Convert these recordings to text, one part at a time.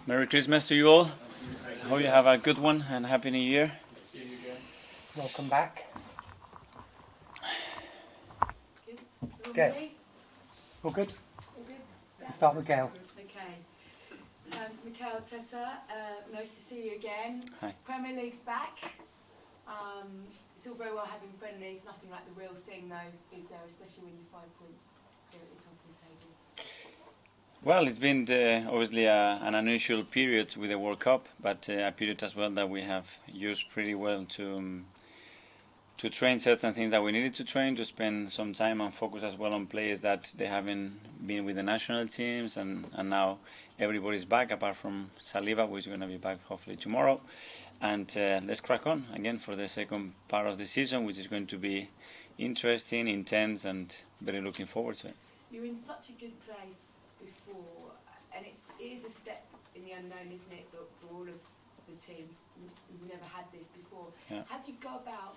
Merry Christmas to you all. Hope you have a good one and Happy New Year. Welcome back. Good. Good. All good? All good? We'll start with Gail. Okay. Mikel Arteta, nice to see you again. Hi. Premier League's back. It's all very well having friendlies, nothing like the real thing though, is there, especially when you're 5 points here at the top of the table? Well, it's been obviously an unusual period with the World Cup, but a period as well that we have used pretty well to train certain things that we needed to train, to spend some time and focus as well on players that they haven't been with the national teams, and now everybody's back apart from Saliba, who is going to be back hopefully tomorrow. And let's crack on again for the second part of the season, which is going to be interesting, intense, and very looking forward to it. You're in such a good place before, and it is a step in the unknown, isn't it, for all of the teams. We've never had this before. Yeah. How do you go about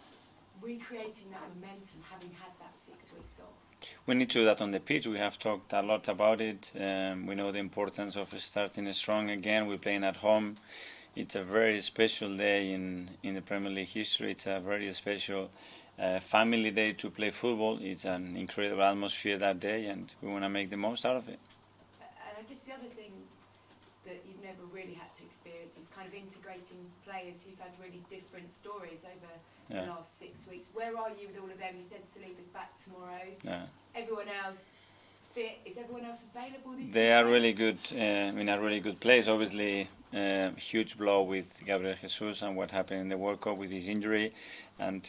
recreating that momentum, having had that 6 weeks off? We need to do that on the pitch. We have talked a lot about it. We know the importance of starting strong again. We're playing at home. It's a very special day in the Premier League history. It's a very special family day to play football. It's an incredible atmosphere that day, and we want to make the most out of it. And I guess the other thing that you've never really had to experience is kind of integrating players who've had really different stories over the last 6 weeks. Where are you with all of them? You said Saliba's back tomorrow. Yeah. Everyone else fit? Is everyone else available this They weekend? are really good, in a really good place. Obviously, huge blow with Gabriel Jesus and what happened in the World Cup with his injury, and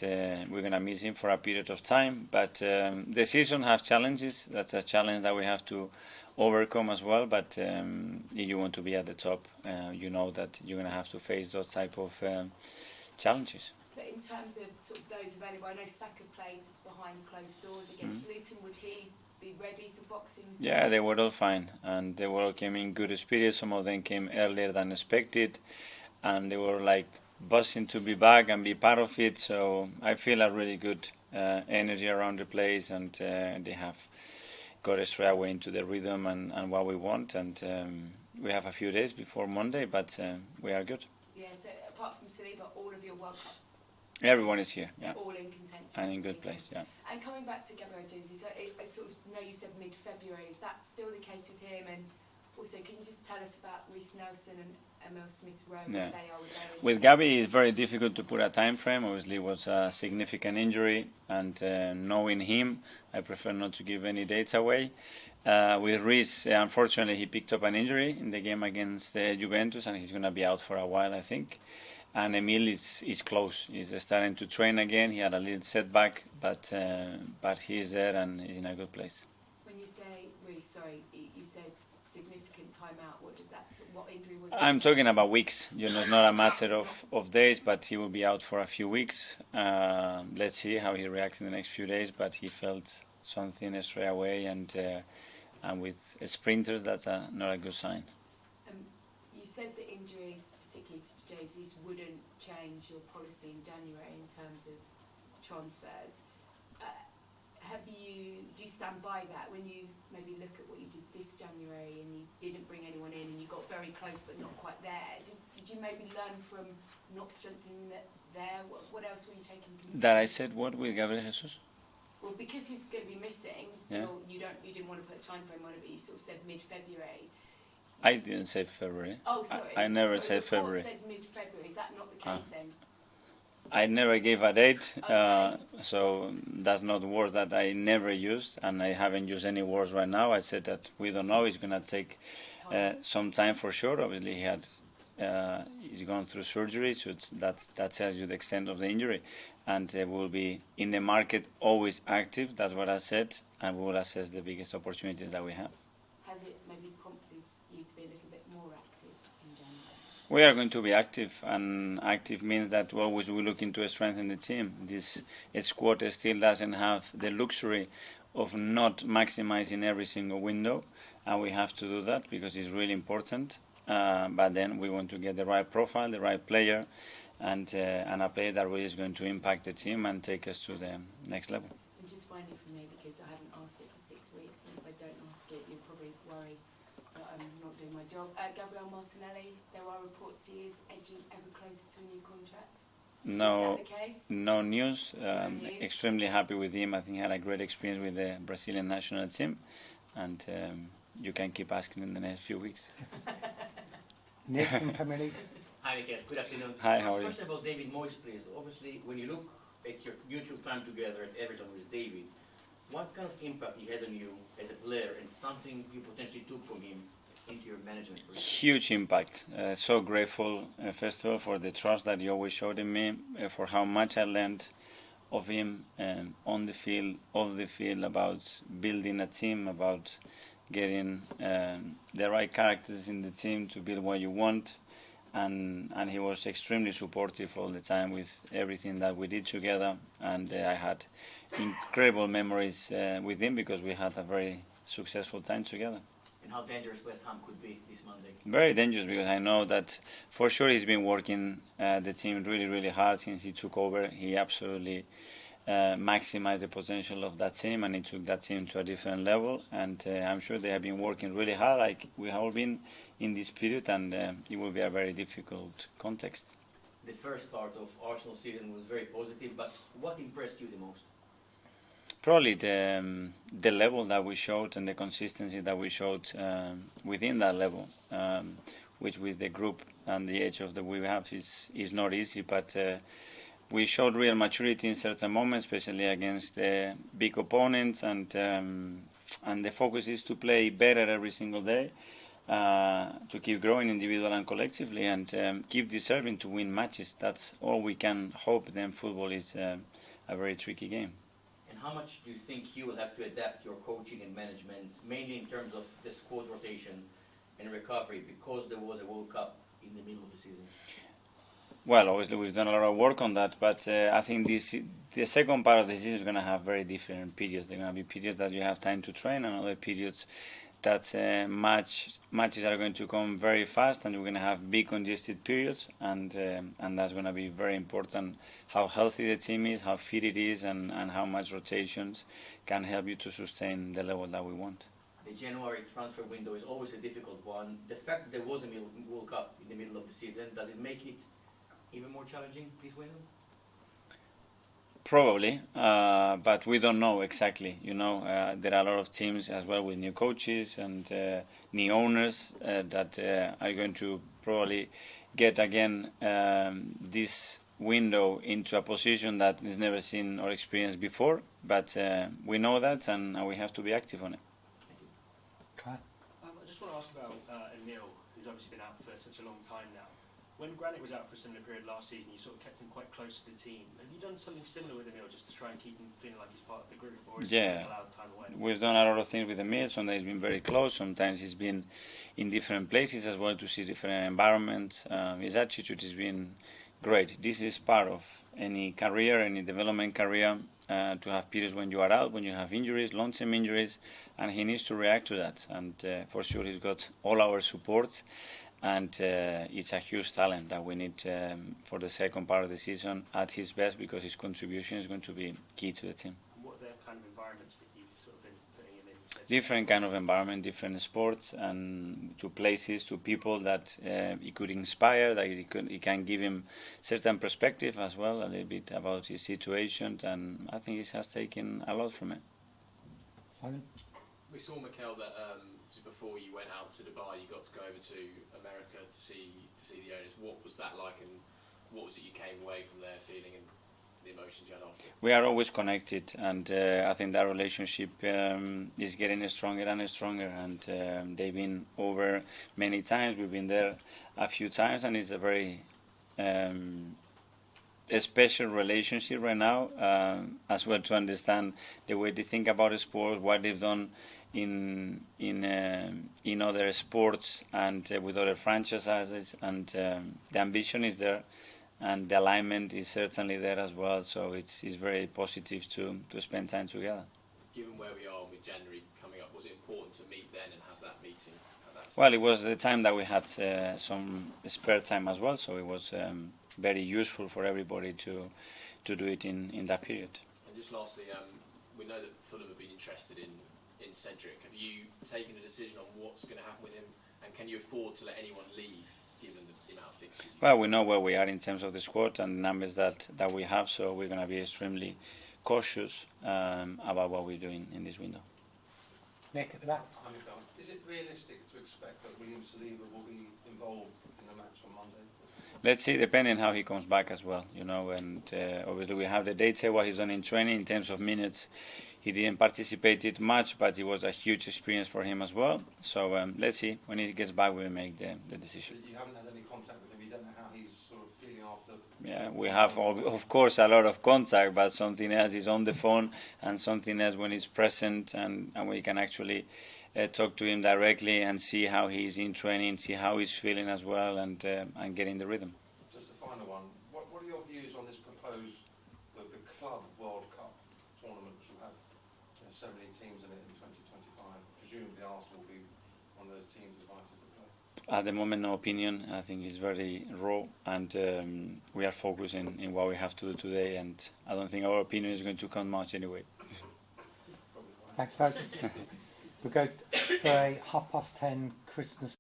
we're going to miss him for a period of time. But the season has challenges. That's a challenge that we have to overcome as well. But if you want to be at the top, you know that you're going to have to face those type of challenges. But in terms of sort of those available, I know Saka played behind closed doors against Luton. Would he be ready for Boxing Day? Yeah, they were all fine, and they all came in good spirits. Some of them came earlier than expected, and they were like buzzing to be back and be part of it. So I feel a really good energy around the place, and they have got straight away into the rhythm and what we want. And we have a few days before Monday, but we are good. Yeah, so apart from Saliba, all of your World Cup, Everyone is here, they're yeah, all in contention. and in good place, yeah. And coming back to Gabriel Jesus, I sort of know you said mid-February. Is that still the case with him? And also, can you just tell us about Reece Nelson and Emil Smith-Rowe, where they are with their With Gabi, it's very difficult to put a time frame. Obviously, it was a significant injury, and knowing him, I prefer not to give any dates away. With Reece, unfortunately, he picked up an injury in the game against Juventus, and he's going to be out for a while, I think. And Emil is close. He's starting to train again. He had a little setback, but he is there and he's in a good place. When you say Reece, sorry, you said significant time out. What does that? What injury was it? I'm talking about weeks. It's not a matter of days, but he will be out for a few weeks. Let's see how he reacts in the next few days. But he felt something straight away, and with sprinters, that's not a good sign. You said the injuries, particularly to Jesus, wouldn't change your policy in January in terms of transfers. Do you stand by that when you maybe look at what you did this January and you didn't bring anyone in and you got very close but not quite there? Did you maybe learn from not strengthening that there? What else were you taking? That I said what with Gabriel Jesus? Well, because he's going to be missing, so you didn't want to put a time frame on it, but you sort of said mid-February. I didn't say February. Oh, sorry. I never said February. Said mid-February. Is that not the case then? I never gave a date, Okay. so that's not words that I never used, and I haven't used any words right now. I said that we don't know. It's going to take some time for sure. Obviously, he's gone through surgery, so that tells you the extent of the injury. And we'll be in the market always active. That's what I said, and we will assess the biggest opportunities that we have. Has it maybe prompted you to be a little bit more active in January? We are going to be active, and active means that we always will look into strengthening the team. This squad still doesn't have the luxury of not maximizing every single window, and we have to do that because it's really important. But then we want to get the right profile, the right player, and a player that really is going to impact the team and take us to the next level. And just finally for me, because I haven't asked it for 6 weeks, and if I don't ask it, you'll probably worry I'm not doing my job. Gabriel Martinelli, there are reports he is edging ever closer to a new contract. No, Is that the case? no news. No news. Extremely happy with him. I think he had a great experience with the Brazilian national team, and you can keep asking in the next few weeks. Nick from Premier League. Hi, Mikel. Good afternoon. Hi, how are you? Question about David Moyes, please. Obviously, when you look at your mutual time together at Everton with David, what kind of impact he has on you as a player and something you potentially took from him into your management career? Huge impact. So grateful, first of all, for the trust that he always showed in me, for how much I learned of him on the field, off the field, about building a team, about getting the right characters in the team to build what you want. And he was extremely supportive all the time with everything that we did together. And I had incredible memories with him because we had a very successful time together. And how dangerous West Ham could be this Monday? Very dangerous, because I know that for sure he's been working the team really, really hard since he took over. He absolutely maximized the potential of that team, and he took that team to a different level. And I'm sure they have been working really hard, like we have all been in this period, and it will be a very difficult context. The first part of Arsenal season was very positive, but what impressed you the most? Probably the level that we showed and the consistency that we showed within that level, which with the group and the age of the we have is not easy, but we showed real maturity in certain moments, especially against big opponents, and the focus is to play better every single day, to keep growing individually and collectively, and keep deserving to win matches. That's all we can hope. Then football is a very tricky game. And how much do you think you will have to adapt your coaching and management, mainly in terms of the squad rotation and recovery, because there was a World Cup in the middle of the season? Well, obviously we've done a lot of work on that, but I think the second part of the season is going to have very different periods. There are going to be periods that you have time to train, and other periods that matches are going to come very fast, and we're going to have big congested periods, and that's going to be very important. How healthy the team is, how fit it is, and how much rotations can help you to sustain the level that we want. The January transfer window is always a difficult one. The fact that there was a World Cup in the middle of the season, does it make it even more challenging this window? Probably, but we don't know exactly. You know, there are a lot of teams as well with new coaches and new owners that are going to probably get again this window into a position that is never seen or experienced before. But we know that, and we have to be active on it. Okay. I just want to ask about Emil, who's obviously been out for such a long time now. When Granit was out for a similar period last season, you sort of kept him quite close to the team. Have you done something similar with Emil just to try and keep him feeling like he's part of the group, or is he allowed time away? We've done a lot of things with Emil. Sometimes he's been very close. Sometimes he's been in different places as well to see different environments. His attitude has been great. This is part of any career, any development career, to have periods when you are out, when you have injuries, long-term injuries, and he needs to react to that. And for sure he's got all our support. And it's a huge talent that we need for the second part of the season at his best, because his contribution is going to be key to the team. And what are the kind of environments that you've sort of been putting him in? Different kind of environment, different sports, and to places, to people that he could inspire, that he can give him certain perspective as well, a little bit about his situation, and I think he has taken a lot from it. Simon? We saw, Mikel, that before you went out to Dubai, you got to go over to America to see the owners. What was that like, and what was it you came away from there feeling, and the emotions you had after? We are always connected, and I think that relationship is getting stronger and stronger, and they've been over many times. We've been there a few times, and it's a very a special relationship right now, as well, to understand the way they think about sports, what they've done in other sports and with other franchises, and the ambition is there, and the alignment is certainly there as well. So it's very positive to spend time together. Given where we are with January coming up, was it important to meet then and have that meeting at that stage? Well, it was the time that we had some spare time as well, so it was very useful for everybody to do it in that period. And just lastly, we know that Fulham have been interested in in Cedric. Have you taken a decision on what's going to happen with him, and can you afford to let anyone leave given the amount of fixtures? Well, we know where we are in terms of the squad and the numbers that we have, so we're going to be extremely cautious about what we're doing in this window. Nick at the back. Is it realistic to expect that William Saliba will be involved in the match on Monday? Let's see, depending how he comes back as well, you know, and obviously we have the data, what he's done in training in terms of minutes. He didn't participate much, but it was a huge experience for him as well. So let's see, when he gets back, we'll make the decision. You haven't had any contact with him, you don't know how he's sort of feeling after? Yeah, we have, of course, a lot of contact, but something else is on the phone and something else when he's present and we can actually talk to him directly and see how he's in training, see how he's feeling as well and get in the rhythm. Just a final one, what are your views on this proposed, the Club World Cup tournament, which will have so many teams in it in 2025? Presumably Arsenal will be one of those teams invited to play. At the moment, no opinion. I think it's very raw and we are focusing in what we have to do today, and I don't think our opinion is going to count much anyway. Thanks, folks. We'll go for a 10:30 Christmas.